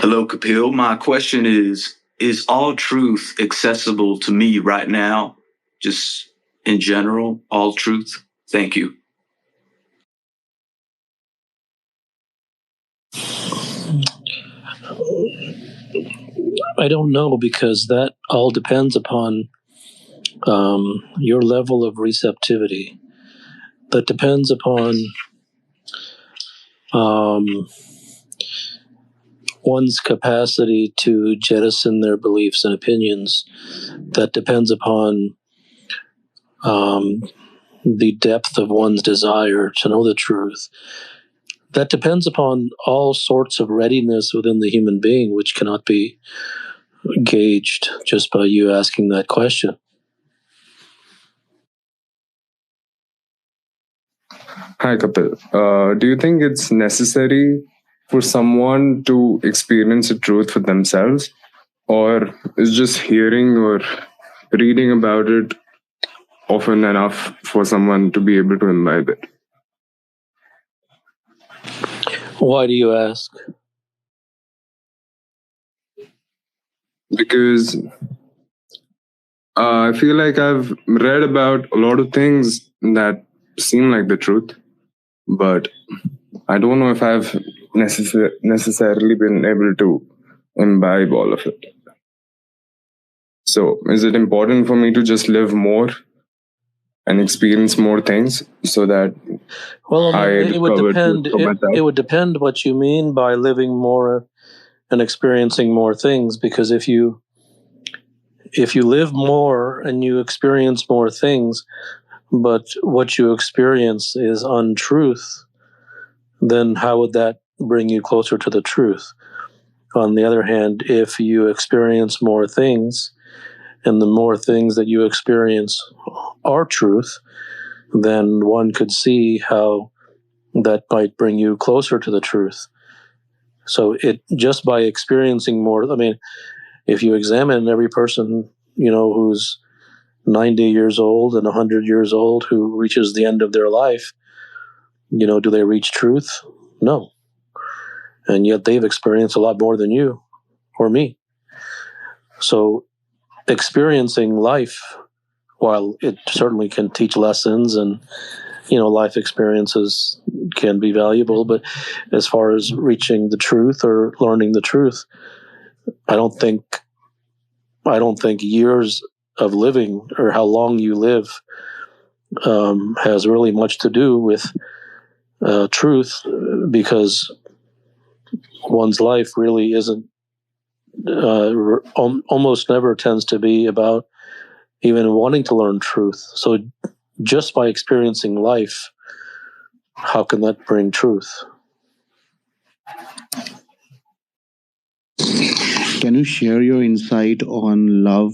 Hello, Kapil. My question is all truth accessible to me right now? Just in general, all truth? Thank you. I don't know, because that all depends upon your level of receptivity. That depends upon one's capacity to jettison their beliefs and opinions. That depends upon the depth of one's desire to know the truth. That depends upon all sorts of readiness within the human being, which cannot be gauged just by you asking that question. Hi, Kapil. Do you think it's necessary for someone to experience the truth for themselves, or is just hearing or reading about it often enough for someone to be able to imbibe it? Why do you ask? Because I feel like I've read about a lot of things that seem like the truth, but I don't know if I've necessarily been able to imbibe all of it. So, is it important for me to just live more and experience more things so that it would depend. It would depend what you mean by living more and experiencing more things. Because if you live more and you experience more things, but what you experience is untruth, then how would that bring you closer to the truth? On the other hand, if you experience more things, and the more things that you experience are truth, then one could see how that might bring you closer to the truth. So it just by experiencing more, I mean, if you examine every person, who's 90 years old and 100 years old who reaches the end of their life, do they reach truth? No. And yet they've experienced a lot more than you or me. So experiencing life, while it certainly can teach lessons and, life experiences can be valuable, but as far as reaching the truth or learning the truth, I don't think years of living or how long you live has really much to do with truth, because one's life really isn't, almost never tends to be about even wanting to learn truth. So just by experiencing life, how can that bring truth? Can you share your insight on love?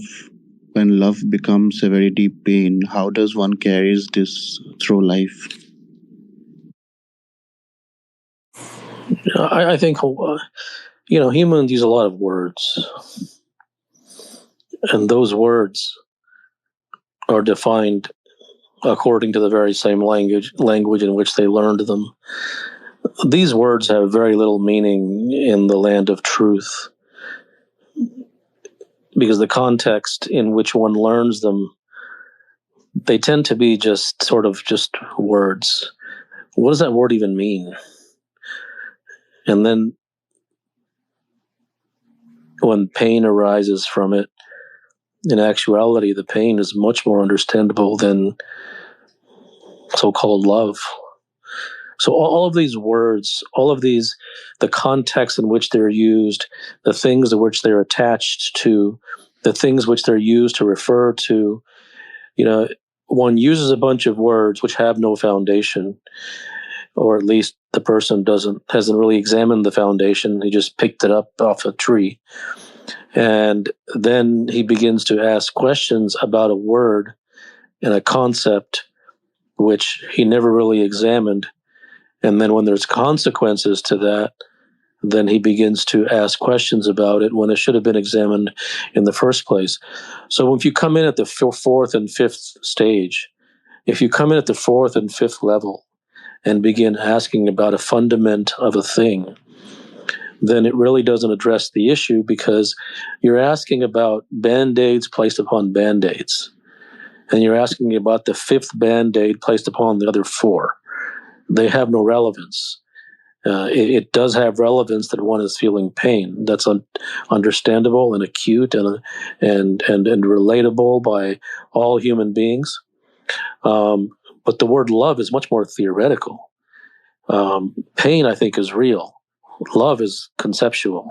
When love becomes a very deep pain, how does one carries this through life? I think, humans use a lot of words, and those words are defined according to the very same language in which they learned them. These words have very little meaning in the land of truth, because the context in which one learns them, they tend to be just words. What does that word even mean? And then when pain arises from it, in actuality, the pain is much more understandable than so-called love. So all of these words, the context in which they're used, the things to which they're attached to, the things which they're used to refer to, one uses a bunch of words which have no foundation, or at least the person hasn't really examined the foundation. He just picked it up off a tree. And then he begins to ask questions about a word and a concept which he never really examined. And then when there's consequences to that, then he begins to ask questions about it when it should have been examined in the first place. So if you come in at the fourth and fifth stage, if you come in at the fourth and fifth level and begin asking about a fundament of a thing, then it really doesn't address the issue, because you're asking about Band-Aids placed upon Band-Aids. And you're asking about the fifth Band-Aid placed upon the other four. They have no relevance. It does have relevance that one is feeling pain. That's understandable and acute and relatable by all human beings. But the word love is much more theoretical. Pain, I think, is real. Love is conceptual.